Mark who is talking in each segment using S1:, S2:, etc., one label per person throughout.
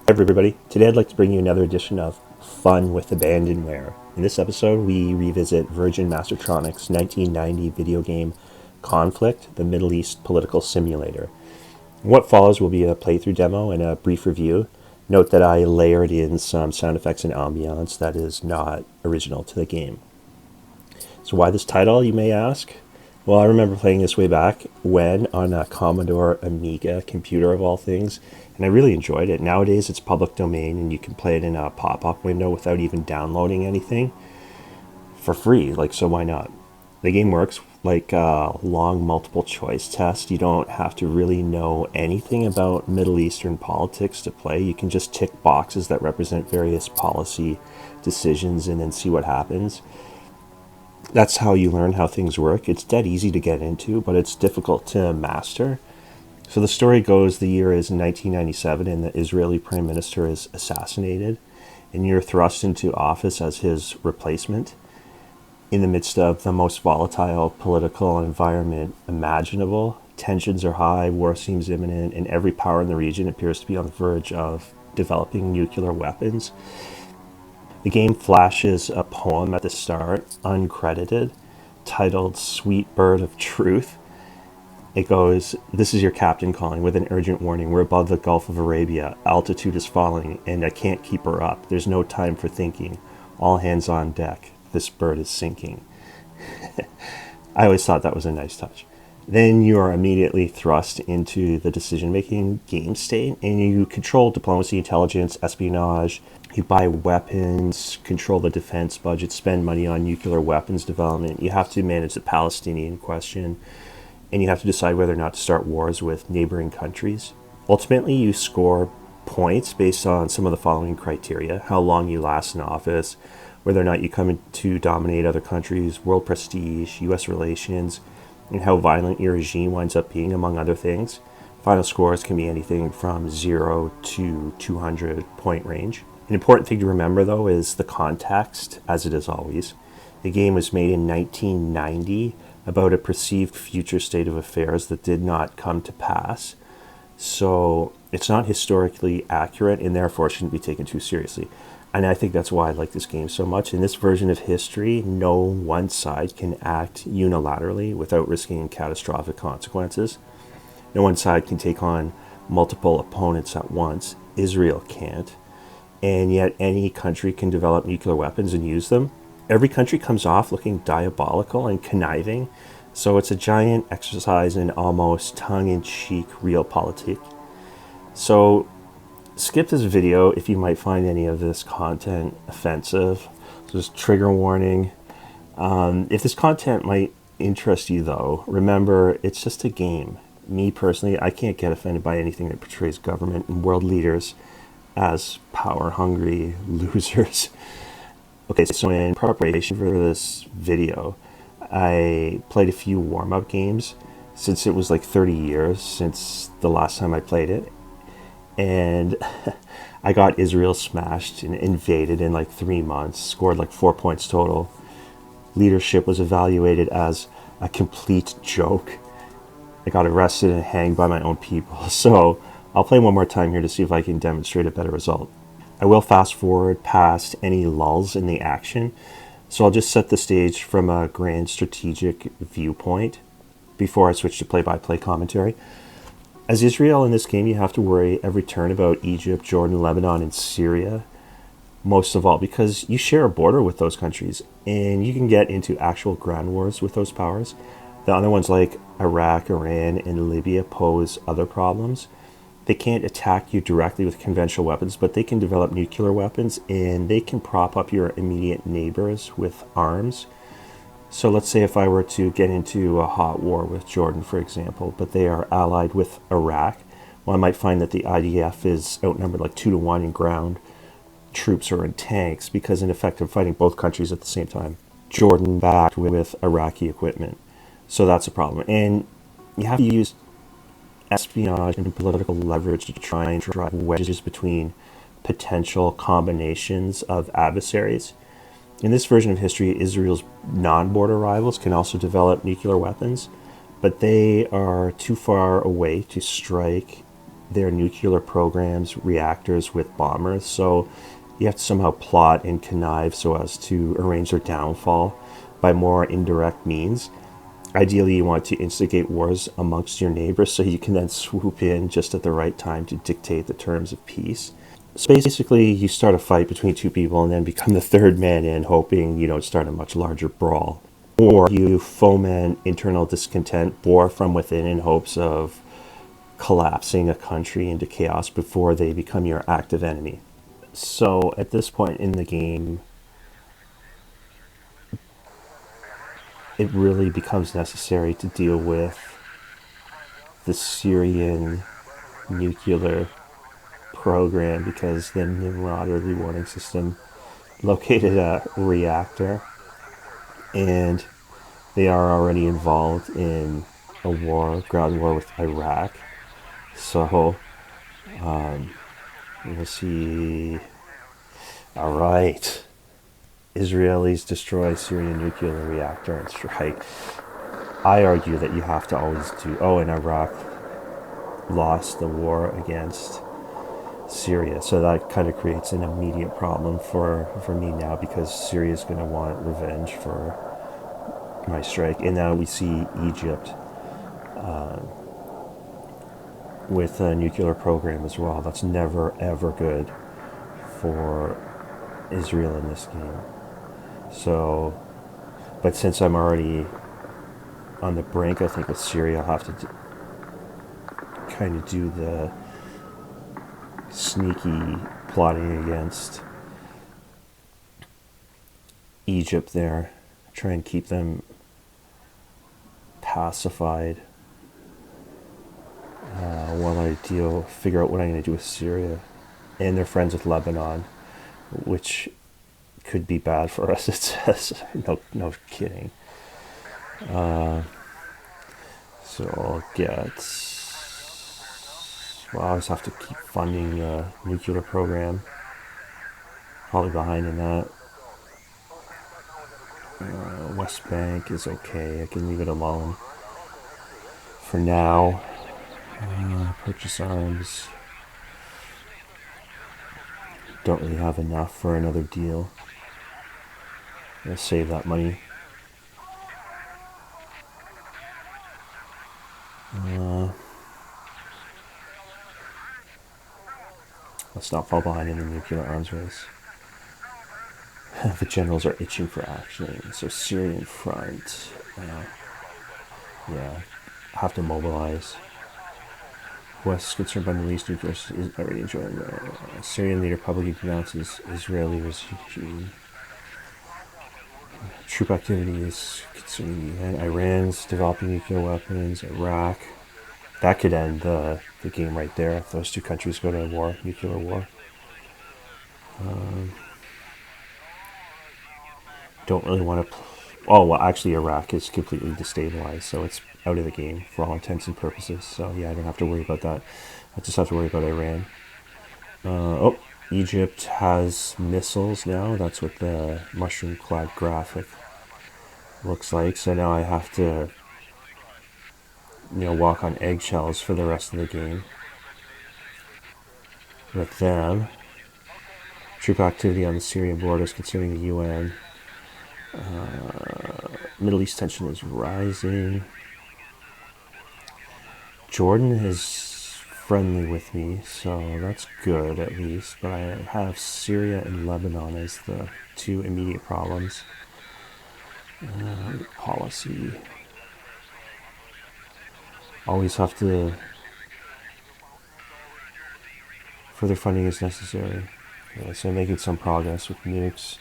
S1: Hi everybody, today I'd like to bring you another edition of Fun with Abandonware. In this episode, we revisit Virgin Mastertronic's 1990 video game Conflict, the Middle East Political Simulator. What follows will be a playthrough demo and a brief review. Note that I layered in some sound effects and ambiance that is not original to the game. So why this title, you may ask? Well, I remember playing this way back when on a Commodore Amiga computer of all things, and I really enjoyed it. Nowadays it's public domain and you can play it in a pop-up window without even downloading anything for free, so why not? The game works like a long multiple choice test. You don't have to really know anything about Middle Eastern politics to play. You can just tick boxes that represent various policy decisions and then see what happens. That's how you learn how things work. It's dead easy to get into, but it's difficult to master. So the story goes, the year is 1997 and the Israeli prime minister is assassinated, and you're thrust into office as his replacement in the midst of the most volatile political environment imaginable. Tensions are high, war seems imminent, and every power in the region appears to be on the verge of developing nuclear weapons. The game flashes a poem at the start, uncredited, titled Sweet Bird of Truth. It goes, "This is your captain calling with an urgent warning. We're above the Gulf of Arabia. Altitude is falling, and I can't keep her up. There's no time for thinking. All hands on deck. This bird is sinking." I always thought that was a nice touch. Then you are immediately thrust into the decision-making game state, and you control diplomacy, intelligence, espionage. You buy weapons, control the defense budget, spend money on nuclear weapons development. You have to manage the Palestinian question, and you have to decide whether or not to start wars with neighboring countries. Ultimately, you score points based on some of the following criteria: how long you last in office, whether or not you come in to dominate other countries, world prestige, U.S. relations, and how violent your regime winds up being, among other things. Final scores can be anything from 0 to 200 point range. An important thing to remember, though, is the context, as it is always. The game was made in 1990 about a perceived future state of affairs that did not come to pass. So it's not historically accurate and therefore shouldn't be taken too seriously. And I think that's why I like this game so much. In this version of history, no one side can act unilaterally without risking catastrophic consequences. No one side can take on multiple opponents at once. Israel can't. And yet any country can develop nuclear weapons and use them. Every country comes off looking diabolical and conniving. So it's a giant exercise in almost tongue-in-cheek realpolitik. So skip this video if you might find any of this content offensive. Just trigger warning. If this content might interest you, though, remember, it's just a game. Me personally, I can't get offended by anything that portrays government and world leaders as power-hungry losers. Okay, so in preparation for this video, I played a few warm-up games since it was like 30 years since the last time I played it. And I got Israel smashed and invaded in like 3 months, scored like 4 points total. Leadership was evaluated as a complete joke. I got arrested and hanged by my own people. So I'll play one more time here to see if I can demonstrate a better result. I will fast forward past any lulls in the action. So I'll just set the stage from a grand strategic viewpoint before I switch to play-by-play commentary. As Israel in this game, you have to worry every turn about Egypt, Jordan, Lebanon, and Syria, most of all, because you share a border with those countries, and you can get into actual ground wars with those powers. The other ones like Iraq, Iran, and Libya pose other problems. They can't attack you directly with conventional weapons, but they can develop nuclear weapons, and they can prop up your immediate neighbors with arms. So let's say if I were to get into a hot war with Jordan, for example, but they are allied with Iraq, well, I might find that the IDF is outnumbered like 2 to 1 in ground troops or in tanks, because in effect I'm fighting both countries at the same time. Jordan backed with Iraqi equipment. So that's a problem. And you have to use espionage and political leverage to try and drive wedges between potential combinations of adversaries. In this version of history, Israel's non-border rivals can also develop nuclear weapons, but they are too far away to strike their nuclear programs reactors with bombers. So you have to somehow plot and connive so as to arrange their downfall by more indirect means. Ideally, you want to instigate wars amongst your neighbors so you can then swoop in just at the right time to dictate the terms of peace. So basically, you start a fight between two people and then become the third man in, hoping you don't start a much larger brawl. Or you foment internal discontent, war from within in hopes of collapsing a country into chaos before they become your active enemy. So at this point in the game, it really becomes necessary to deal with the Syrian nuclear program because the Nimrod early warning system located a reactor, and they are already involved in a war, ground war with Iraq. So we'll see. All right. Israelis destroy Syrian nuclear reactor and strike. I argue that you have to always do. Oh, and Iraq lost the war against Syria, so that kind of creates an immediate problem for me now because Syria is going to want revenge for my strike. And now we see Egypt with a nuclear program as well. That's never ever good for Israel in this game. So, but since I'm already on the brink, I think with Syria, I'll have to kind of do the sneaky plotting against Egypt there, try and keep them pacified while I figure out what I'm going to do with Syria. And they're friends with Lebanon, which could be bad for us, it says. No kidding. So I'll get... Well, I always have to keep funding the nuclear program. Probably behind in that. West Bank is okay. I can leave it alone for now. Purchase arms. Don't really have enough for another deal. I'm gonna save that money. Let's not fall behind in the nuclear arms race. The generals are itching for action. So Syrian front. Yeah, have to mobilize. West is concerned by Middle East nuclear is already enjoying the Syrian leader publicly denounces Israeli regime. Troop activities concerning Iran's developing nuclear weapons, Iraq. That could end the game right there if those two countries go to war, nuclear war. Don't really want to... Oh, well, actually, Iraq is completely destabilized, so it's out of the game for all intents and purposes. So, yeah, I don't have to worry about that. I just have to worry about Iran. Egypt has missiles now. That's what the mushroom cloud graphic looks like. So now I have to, walk on eggshells for the rest of the game with them. Troop activity on the Syrian borders concerning the UN. Middle East tension is rising. Jordan is friendly with me, so that's good at least. But I have Syria and Lebanon as the two immediate problems. Policy. Always have to... Further funding is necessary. Okay, so making some progress with nukes.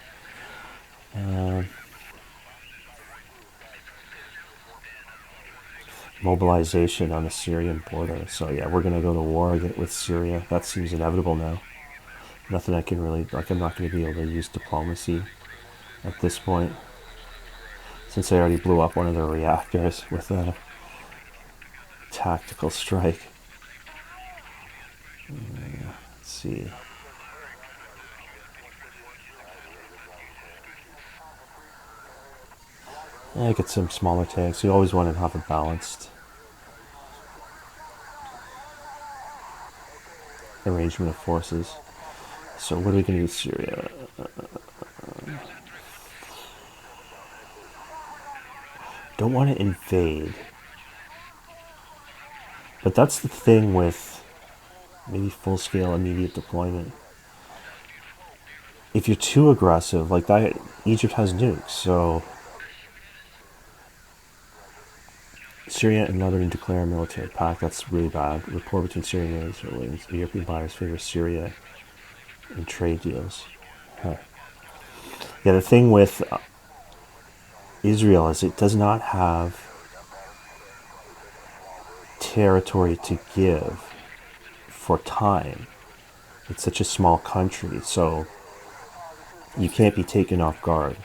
S1: Mobilization on the Syrian border. So yeah, we're going to go to war with Syria. That seems inevitable now. Nothing I can really... I'm not going to be able to use diplomacy at this point, since I already blew up one of their reactors with a tactical strike. Let's see. I get some smaller tanks. You always want to have a balanced arrangement of forces. So what are we going to do with Syria? Don't want to invade. But that's the thing with maybe full-scale immediate deployment. If you're too aggressive, like that, Egypt has nukes, so Syria and Lebanon declare a military pact. That's really bad. Rapport between Syria and Israel. European buyers favor Syria in trade deals. Huh. Yeah, the thing with Israel is it does not have territory to give for time. It's such a small country, so you can't be taken off guard.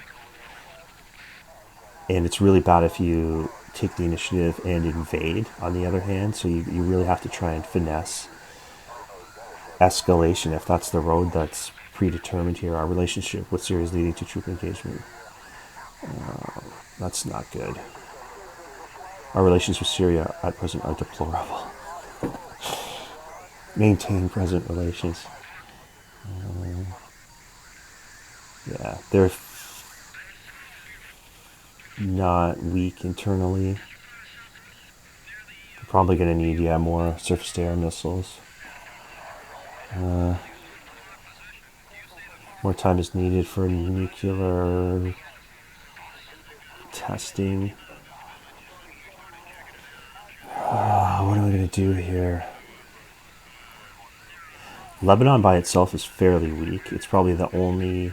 S1: And it's really bad if you take the initiative and invade, on the other hand, so you really have to try and finesse escalation if that's the road that's predetermined here. Our relationship with Syria is leading to troop engagement. That's not good. Our relations with Syria at present are deplorable. Maintain present relations. Yeah, they're not weak internally. They're probably going to need, more surface-to-air missiles. More time is needed for nuclear testing. What am I going to do here? Lebanon by itself is fairly weak. It's probably the only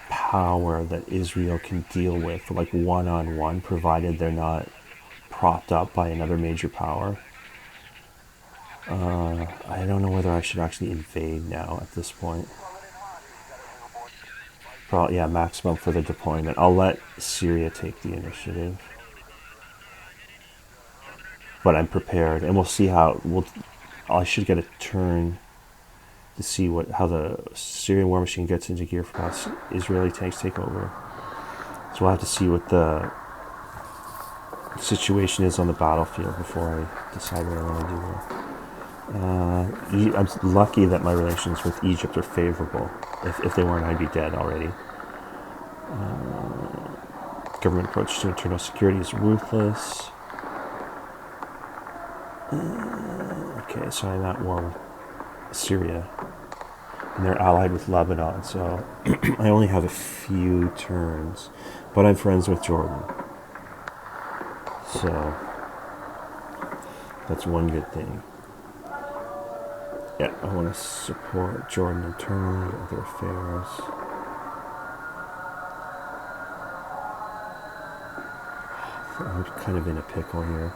S1: power that Israel can deal with, like one-on-one, provided they're not propped up by another major power. I don't know whether I should actually invade now at this point. Probably, yeah, maximum for the deployment. I'll let Syria take the initiative. But I'm prepared, and we'll see how I should get a turn to see how the Syrian war machine gets into gear for how Israeli tanks take over. So we'll have to see what the situation is on the battlefield before I decide what I want to do there. I'm lucky that my relations with Egypt are favorable. If they weren't, I'd be dead already. Government approach to internal security is ruthless. Okay, so I'm at war with Syria, and they're allied with Lebanon, so I only have a few turns, but I'm friends with Jordan, so that's one good thing. Yeah, I want to support Jordan internally, other affairs. I'm kind of in a pickle here.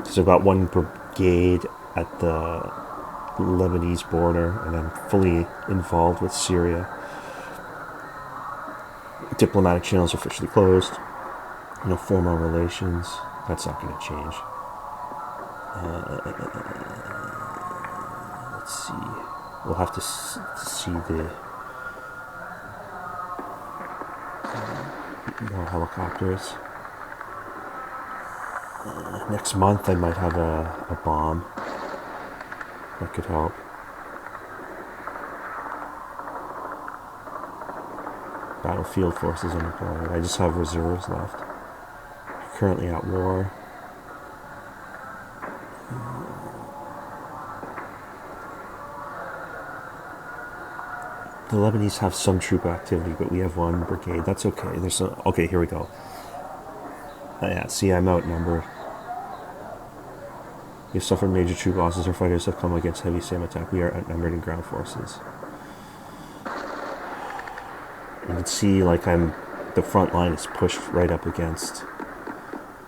S1: So I've got one brigade at the Lebanese border, and I'm fully involved with Syria. Diplomatic channels officially closed. No formal relations. That's not going to change. Let's see. We'll have to see the more helicopters. Next month I might have a bomb. That could help. Battlefield forces undeployed. I just have reserves left. Currently at war. The Lebanese have some troop activity, but we have one brigade. That's okay. Okay, here we go. Yeah, see, I'm outnumbered. We've suffered major troop losses. Our fighters have come against heavy SAM attack. We are outnumbered in ground forces. You can see, the front line is pushed right up against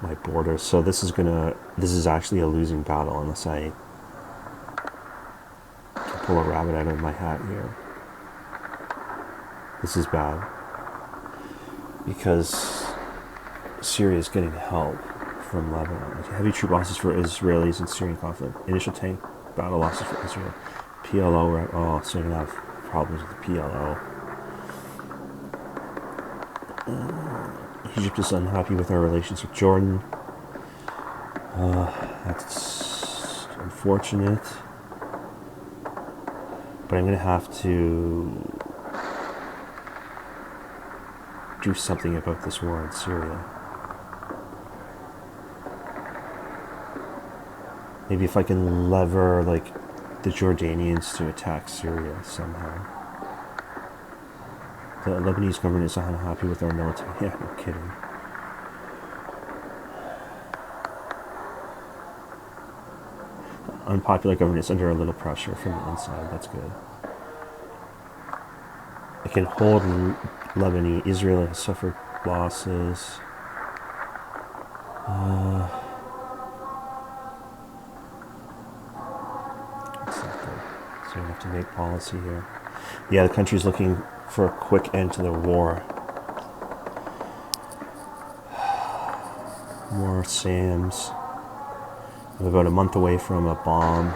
S1: my border. So this is actually a losing battle unless I can pull a rabbit out of my hat here. This is bad because Syria is getting help from Lebanon. Heavy troop losses for Israelis in Syrian conflict. Initial tank battle losses for Israel. PLO, so you're going to have problems with the PLO. Egypt is unhappy with our relations with Jordan. That's unfortunate, but I'm going to have to do something about this war in Syria. Maybe if I can lever, like, the Jordanians to attack Syria somehow. The Lebanese government is unhappy with our military. Yeah, no kidding. Unpopular government is under a little pressure from the inside. That's good. I can hold Lebanon. Israel has suffered losses. Exactly. So we have to make policy here. Yeah, the country's looking for a quick end to the war. More SAMs. I'm about a month away from a bomb.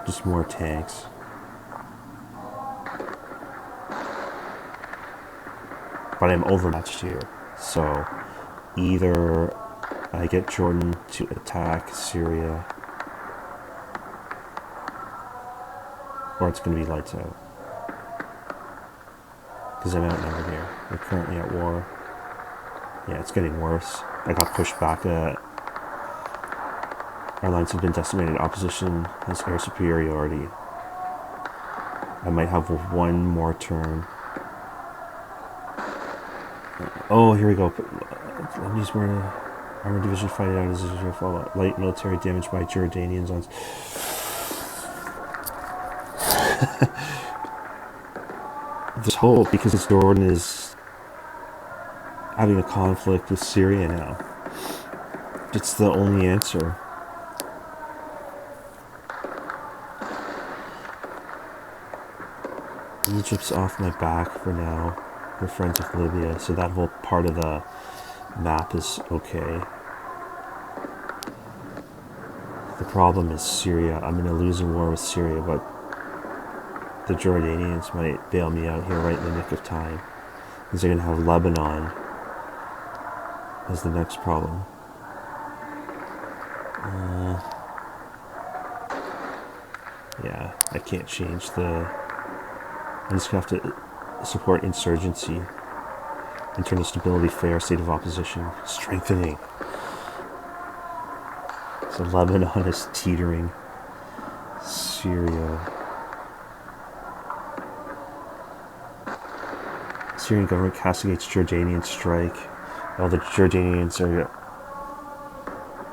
S1: Just more tanks. But I'm overmatched here. So either I get Jordan to attack Syria, or it's going to be lights out. Because I'm outnumbered here. We're currently at war. Yeah, it's getting worse. I got pushed back. Our lines have been decimated. Opposition has air superiority. I might have one more turn. Oh, here we go. Lebanese were armored division fighting out as Israel fallout. Light military damage by Jordanians on. There's hope because Jordan is having a conflict with Syria now. It's the only answer. Egypt's off my back for now. We're friends with Libya, so that whole part of the map is okay. The problem is Syria. I'm in a losing war with Syria, but the Jordanians might bail me out here right in the nick of time. Because they're going to have Lebanon as the next problem. Yeah, I can't change the... I'm just going to have to support insurgency, internal stability, fair state of opposition, strengthening. So Lebanon is teetering. Syria. Syrian government castigates Jordanian strike. Well, the Jordanians are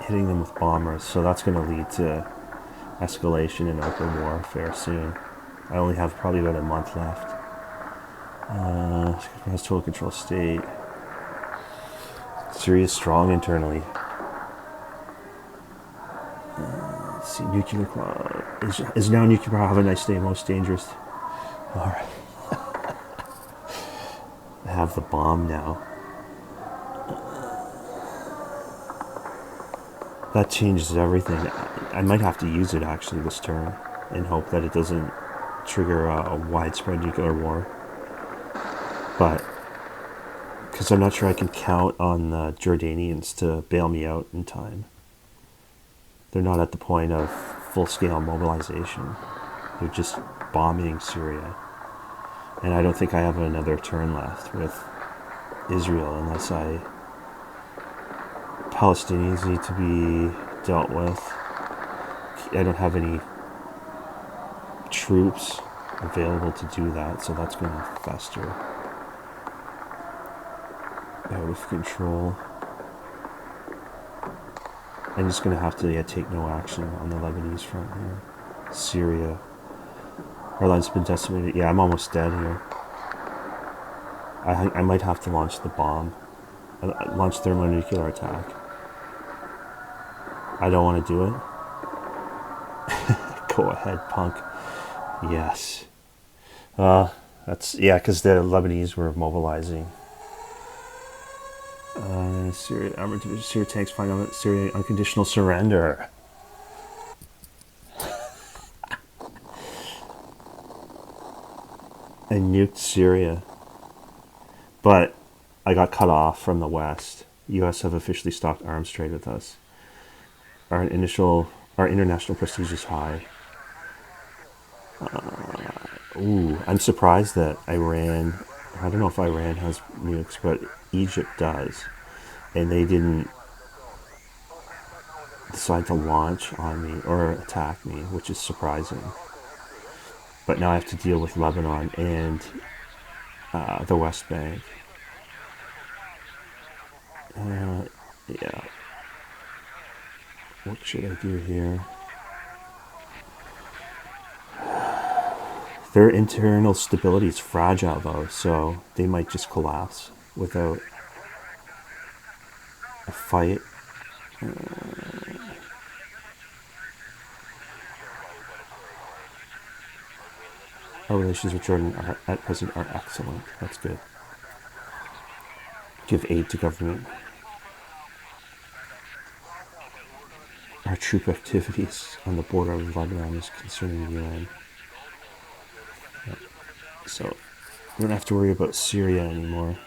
S1: hitting them with bombers, so that's going to lead to escalation and open warfare soon. I only have probably about a month left. Has total control state. Syria is strong internally. Let's see, nuclear is now nuclear power. Have a nice day. Most dangerous. All right. I have the bomb now. That changes everything. I might have to use it actually this turn in hope that it doesn't trigger a widespread nuclear war. But because I'm not sure I can count on the Jordanians to bail me out in time. They're not at the point of full-scale mobilization. They're just bombing Syria. And I don't think I have another turn left with Israel unless Palestinians need to be dealt with. I don't have any troops available to do that, so that's going to fester. Out of control. I'm just going to have to take no action on the Lebanese front here. Syria. Our line's been decimated. Yeah, I'm almost dead here. I might have to launch the bomb. Launch thermonuclear attack. I don't want to do it. Go ahead, punk. Yes. Yeah, because the Lebanese were mobilizing. Syria armored division. Syria tanks find out Syria unconditional surrender. I nuked Syria, but I got cut off from the West. U.S. have officially stopped arms trade with us. Our international prestige is high. Ooh, I'm surprised that Iran. I don't know if Iran has nukes, but Egypt does, and they didn't decide to launch on me or attack me, which is surprising. But now I have to deal with Lebanon and the West Bank. Yeah. What should I do here? Their internal stability is fragile, though, so they might just collapse without a fight. Our relations with Jordan at present are excellent. That's good. Give aid to government. Our troop activities on the border of Lebanon is concerning the UN. Yep. So we don't have to worry about Syria anymore.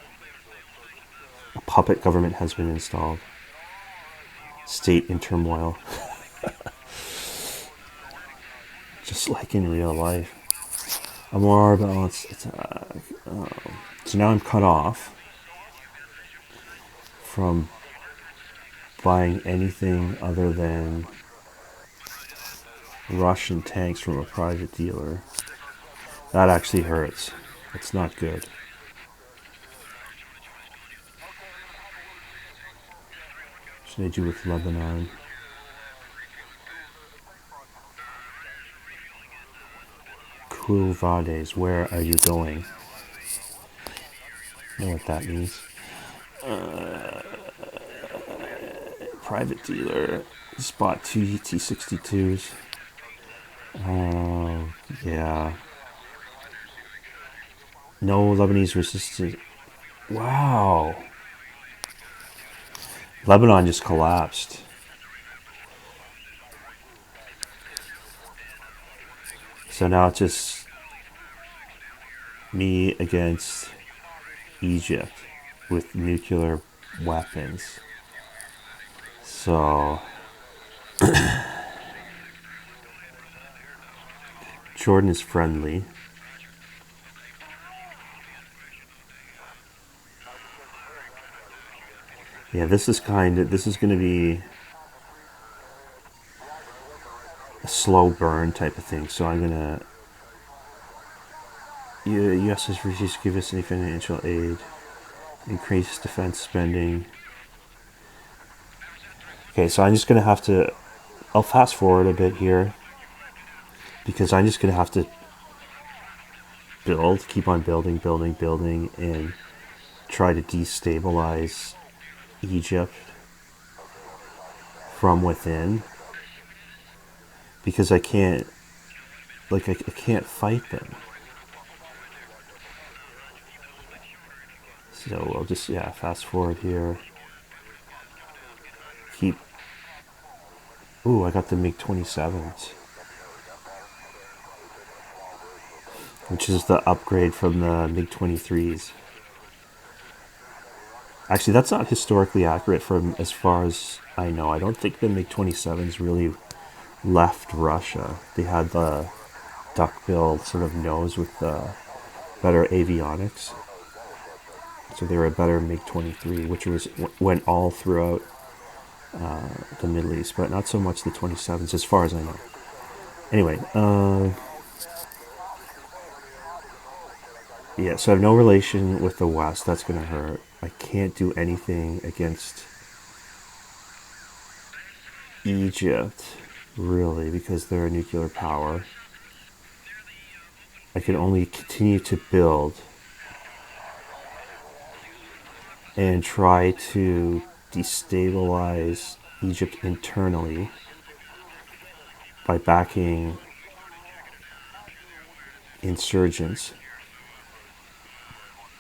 S1: A puppet government has been installed. State in turmoil. Just like in real life. A more balanced attack. So now I'm cut off from buying anything other than Russian tanks from a private dealer. That actually hurts. It's not good. What should I do with Lebanon? Quo Vadis, where are you going? I know what that means. Private dealer. Spot 2 T62s. Yeah. No Lebanese resistance. Wow. Lebanon just collapsed. So now it's just me against Egypt with nuclear weapons. So Jordan is friendly. Yeah, this is going to be a slow burn type of thing. So I'm going to, U.S. has refused to give us any financial aid, increase defense spending. Okay, so I'm just going to have to, I'll fast forward a bit here, because I'm just going to have to keep on building, and try to destabilize Egypt from within, because I can't fight them. So I'll just fast forward here. Ooh, I got the MiG-27s, which is the upgrade from the MiG-23s. Actually, that's not historically accurate from as far as I know. I don't think the MiG-27s really left Russia. They had the duckbill sort of nose with the better avionics. So they were a better MiG-23, which went all throughout the Middle East, but not so much the 27s as far as I know. Anyway, yeah, so I have no relation with the West. That's going to hurt. I can't do anything against Egypt, really, because they're a nuclear power. I can only continue to build and try to destabilize Egypt internally by backing insurgents.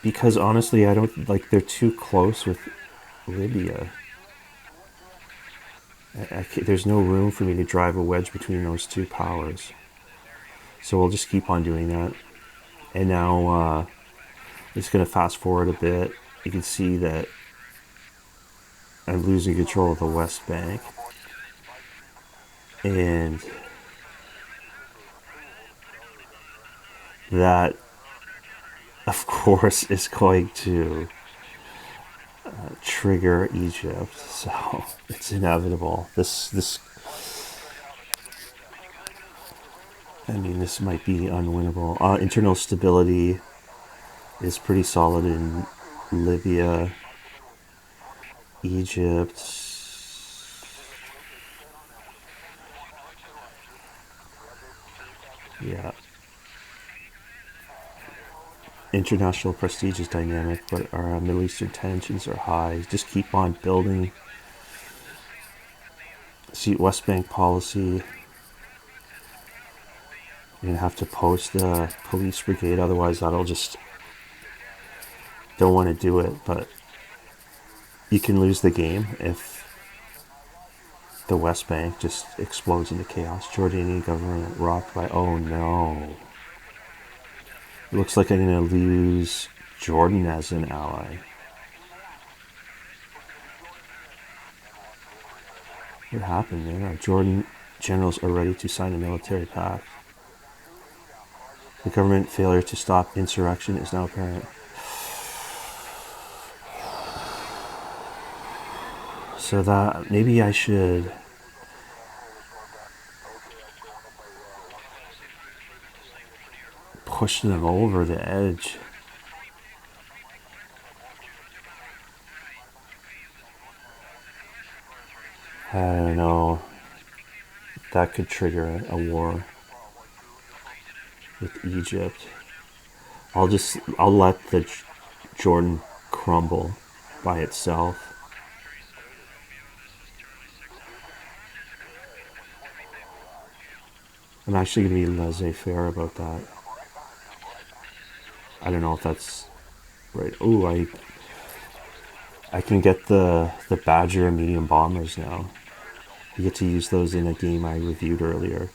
S1: Because honestly, I don't they're too close with Libya. There's no room for me to drive a wedge between those two powers. So we'll just keep on doing that. And now I'm just going to fast forward a bit. You can see that I'm losing control of the West Bank. And that, of course, is going to trigger Egypt. So it's inevitable. This might be unwinnable. Internal stability is pretty solid in Libya, Egypt. Yeah. International prestige is dynamic, but our Middle Eastern tensions are high. Just keep on building. See, West Bank policy. You're gonna have to post the police brigade, otherwise that'll just don't want to do it. But you can lose the game if the West Bank just explodes into chaos. Jordanian government rocked by, oh no. It looks like I'm gonna lose Jordan as an ally. What happened there? Our Jordan generals are ready to sign a military pact. The government failure to stop insurrection is now apparent. So that maybe I should push them over the edge. I don't know. That could trigger a war with Egypt. I'll let the Jordan crumble by itself. I'm actually going to be laissez-faire about that. I don't know if that's right. Oh, I can get the Badger medium bombers now. You get to use those in a game I reviewed earlier.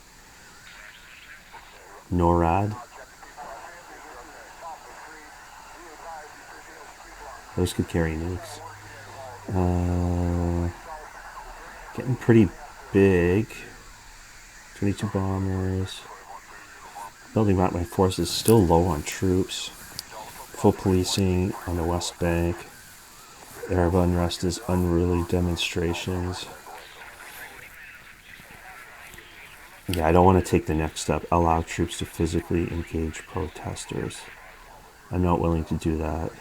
S1: NORAD. Those could carry nukes. Getting pretty big. 22 bombers. Building back my forces, still low on troops. Full policing on the West Bank. Arab unrest is unruly demonstrations. Yeah, I don't want to take the next step. Allow troops to physically engage protesters. I'm not willing to do that.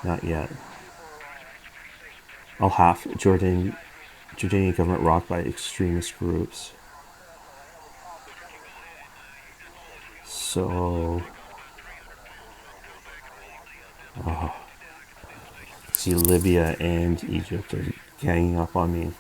S1: Not yet. I'll have Jordanian government rocked by extremist groups. So, see, Libya and Egypt are ganging up on me.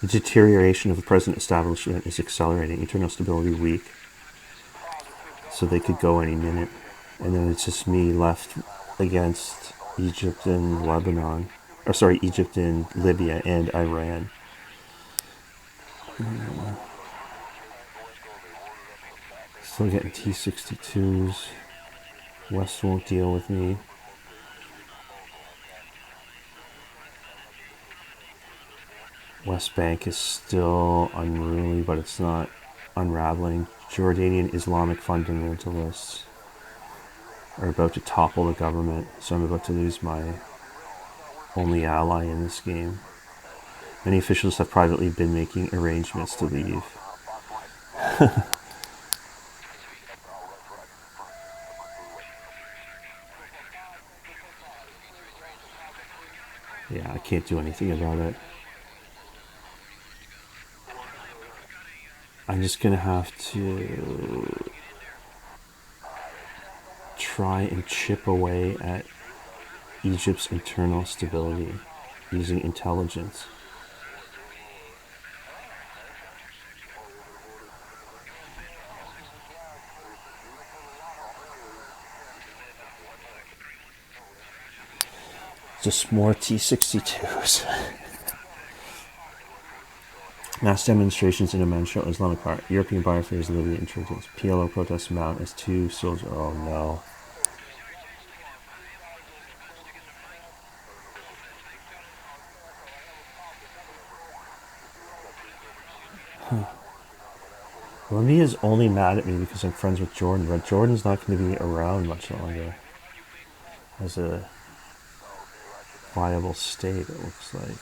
S1: The deterioration of the present establishment is accelerating. Internal stability weak. So they could go any minute. And then it's just me left against Egypt and Lebanon. Or sorry, Egypt and Libya and Iran. Still getting T-62s. West won't deal with me. West Bank is still unruly, but it's not unraveling. Jordanian Islamic fundamentalists are about to topple the government, so I'm about to lose my only ally in this game. Many officials have privately been making arrangements to leave. Yeah, I can't do anything about it. I'm just gonna have to try and chip away at Egypt's internal stability using intelligence. Just more T-62s. Mass demonstrations in a Manchu Islamic part. European biospheres, Libya insurgents. PLO protests mount as two soldiers. Oh no. Libya is only mad at me because I'm friends with Jordan, but Jordan's not going to be around much longer as a viable state, it looks like.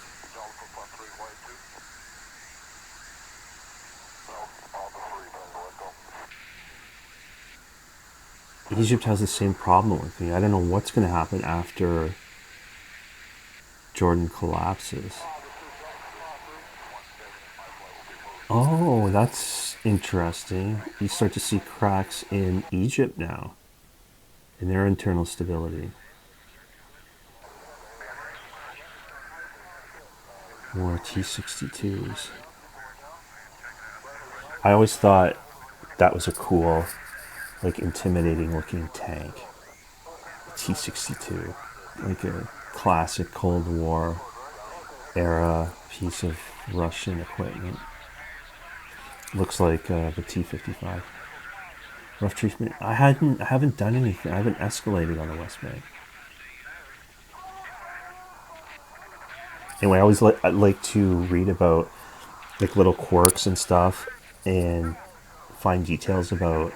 S1: Egypt has the same problem with me. I don't know what's going to happen after Jordan collapses. Oh, that's interesting. You start to see cracks in Egypt now, in their internal stability. More T-62s. I always thought that was a cool, like, intimidating looking tank. T-62. Like a classic Cold War era piece of Russian equipment. Looks like the T-55. Rough treatment. I haven't done anything. I haven't escalated on the West Bank. Anyway, I always I like to read about like little quirks and stuff, and find details about,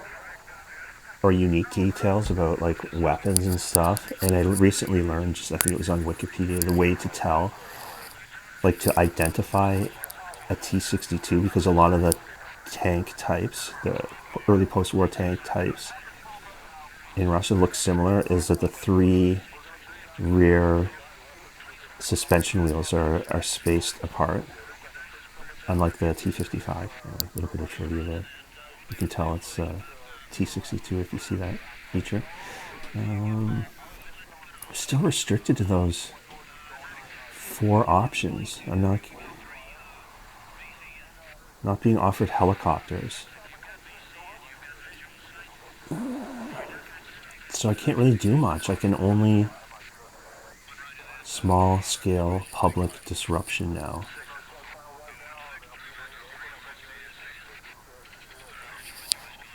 S1: or unique details about, like weapons and stuff. And I recently learned, just I think it was on Wikipedia, the way to tell, like to identify a T-62, because a lot of the tank types, the early post-war tank types in Russia look similar, is that the three rear suspension wheels are spaced apart, unlike the T-55. A little bit of trivia there. You can tell it's T-62 if you see that feature. Still restricted to those 4 options. I'm not being offered helicopters. So I can't really do much. I can only small scale public disruption now.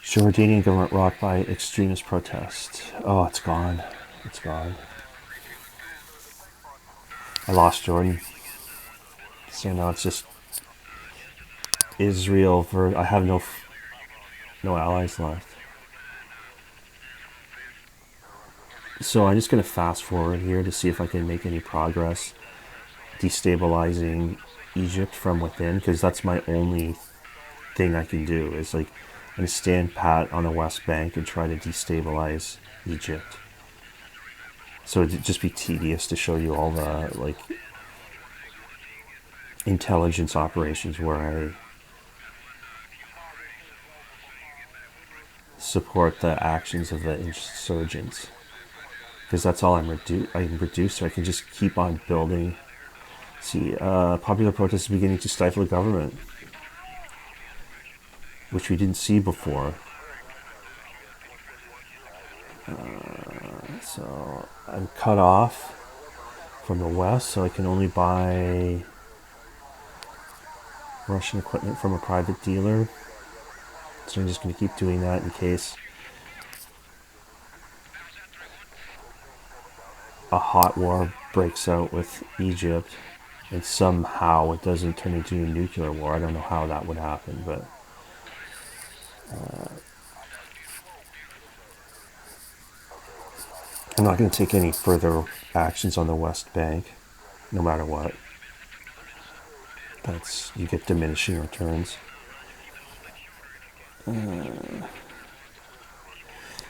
S1: Jordanian government rocked by extremist protest. Oh, it's gone. It's gone. I lost Jordan. So now it's just Israel. I have no allies left. So I'm just going to fast forward here to see if I can make any progress destabilizing Egypt from within, because that's my only thing I can do, is like I'm going to stand pat on the West Bank and try to destabilize Egypt. So it'd just be tedious to show you all the like intelligence operations where I support the actions of the insurgents, because that's all I'm reduced, so I can just keep on building. See, popular protests are beginning to stifle the government, which we didn't see before. So I'm cut off from the West, so I can only buy Russian equipment from a private dealer. So I'm just going to keep doing that in case a hot war breaks out with Egypt and somehow it doesn't turn into a nuclear war. I don't know how that would happen, but I'm not going to take any further actions on the West Bank, no matter what. You get diminishing returns.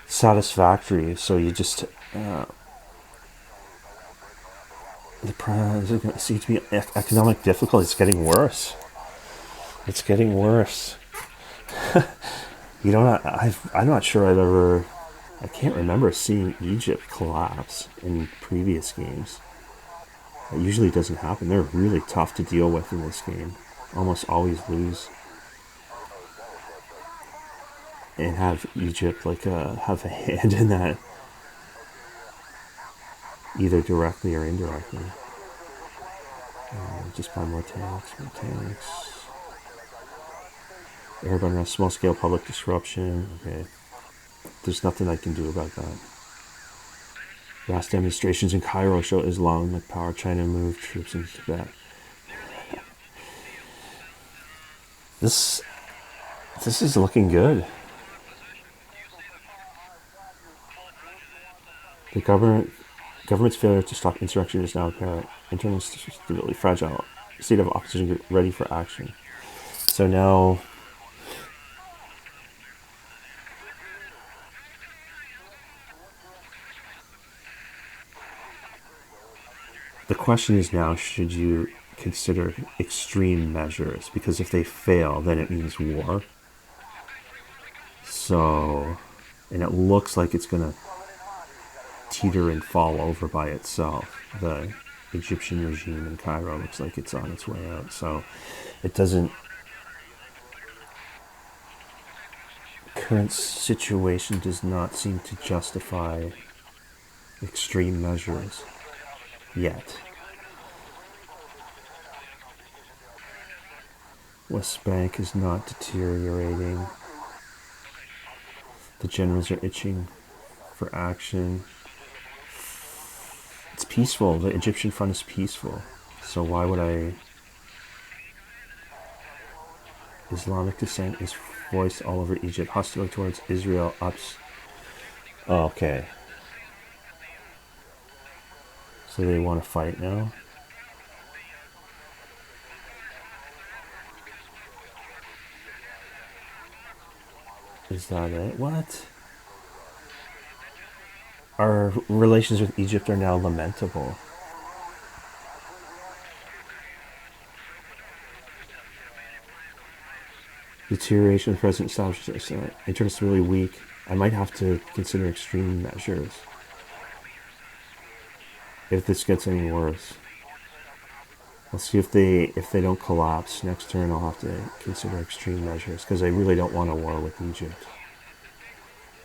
S1: Satisfactory. So you just there seems to be economic difficulty. It's getting worse. It's getting worse. I'm not sure I can't remember seeing Egypt collapse in previous games. It usually doesn't happen. They're really tough to deal with in this game. Almost always lose. And have Egypt have a hand in that, either directly or indirectly. Just buy more tanks. Urban unrest, small-scale public disruption. Okay, there's nothing I can do about that. Mass demonstrations in Cairo show Islamic power. China moved troops into Tibet. This this is looking good. The government's failure to stop insurrection is now apparent. Internal stability fragile. State of opposition ready for action. So now the question is now, should you consider extreme measures? Because if they fail, then it means war. So, and it looks like it's going to teeter and fall over by itself. The Egyptian regime in Cairo looks like it's on its way out. So it doesn't. Current situation does not seem to justify extreme measures yet. West Bank is not deteriorating. The generals are itching for action. It's peaceful. The Egyptian front is peaceful. So why would I... Islamic dissent is voiced all over Egypt. Hostility towards Israel ups. Oh, okay. So they want to fight now? Is that it? What? Our relations with Egypt are now lamentable. Deterioration of the present establishment. Internet is really weak. I might have to consider extreme measures if this gets any worse. Let's see if they don't collapse next turn. I'll have to consider extreme measures because I really don't want a war with Egypt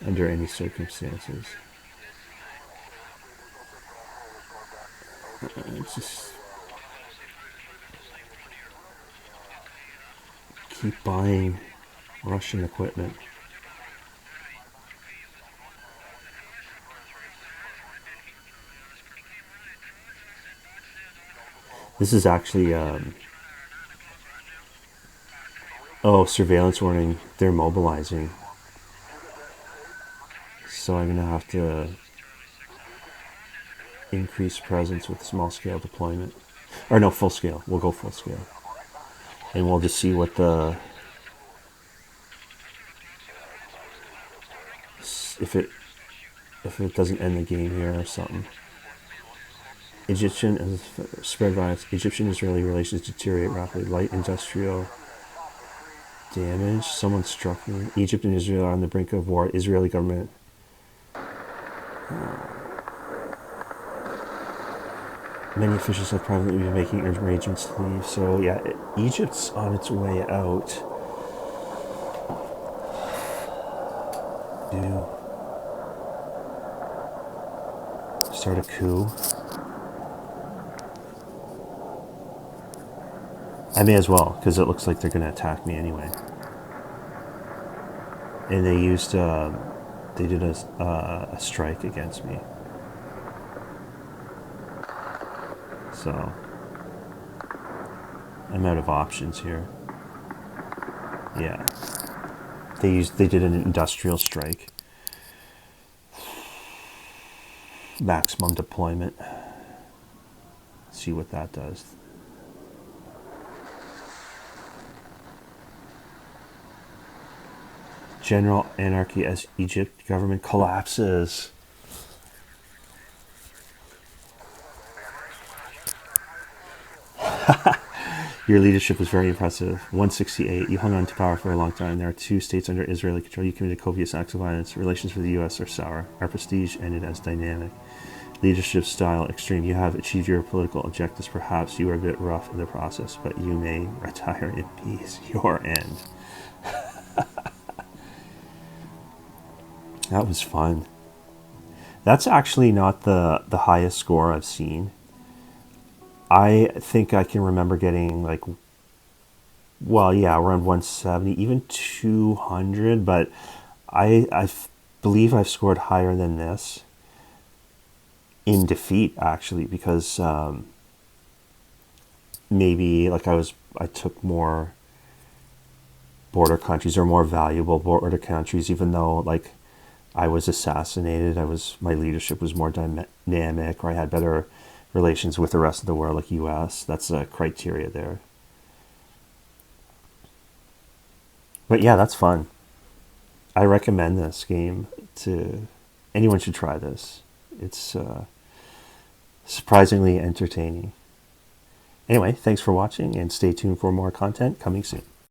S1: under any circumstances. Just keep buying Russian equipment. This is actually surveillance warning. They're mobilizing, so I'm gonna have to increase presence with small scale deployment, or no, full scale. We'll go full scale, and we'll just see what the if it doesn't end the game here or something. Egyptian spread violence. Egyptian-Israeli relations deteriorate rapidly. Light industrial damage. Someone struck me. Egypt and Israel are on the brink of war. Israeli government. Many officials have privately been making arrangements to leave. So yeah, Egypt's on its way out. Do start a coup. I may as well, because it looks like they're going to attack me anyway. And they used, they did a strike against me. So, I'm out of options here. Yeah. They did an industrial strike. Maximum deployment. See what that does. General anarchy as Egypt government collapses. Your leadership was very impressive. 168. You hung on to power for a long time. There are two states under Israeli control. You committed copious acts of violence. Relations with the U.S. are sour. Our prestige ended as dynamic. Leadership style extreme. You have achieved your political objectives. Perhaps you were a bit rough in the process, but you may retire in peace. Your end. That was fun. That's actually not the highest score I've seen. I think I can remember getting like well, yeah, around 170, even 200, but believe I've scored higher than this in defeat, actually, because maybe like I took more border countries or more valuable border countries, even though like I was assassinated, my leadership was more dynamic, or I had better relations with the rest of the world, like U.S. That's a criteria there. But yeah, that's fun. I recommend this game to anyone. Should try this. It's surprisingly entertaining. Anyway, thanks for watching and stay tuned for more content coming soon.